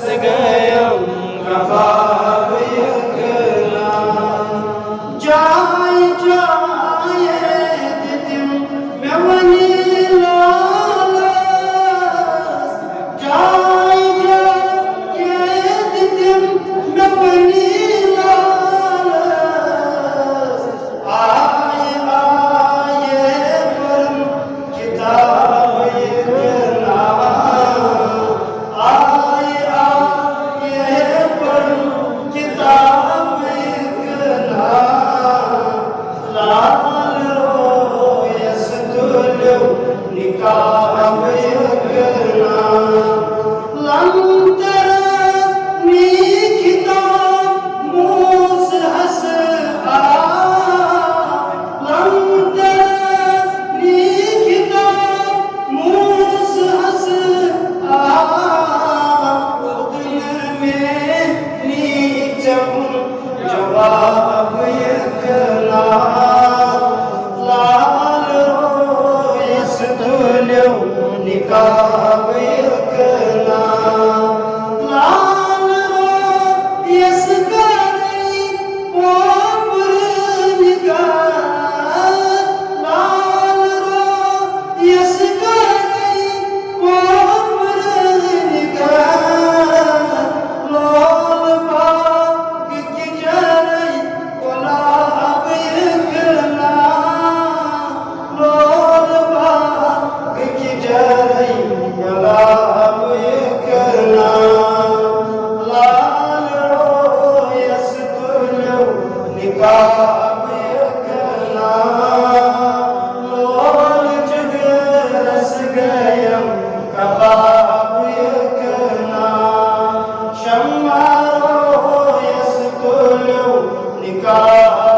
gayam kabab yakna jay jay didim mevani lala jay jay didim mevani lala aaye aaye param kitab yakna jawab yakna lal royas tulyo nikab yakna lal royas kari popur nikah lal royas kari popur nikah lol bag ki jarai gulab yakna lol bag ki jarai gulab yakna lal royas tulyo nikab yakna lol jagras gayam kabab yakna shamma royas tulyo nikab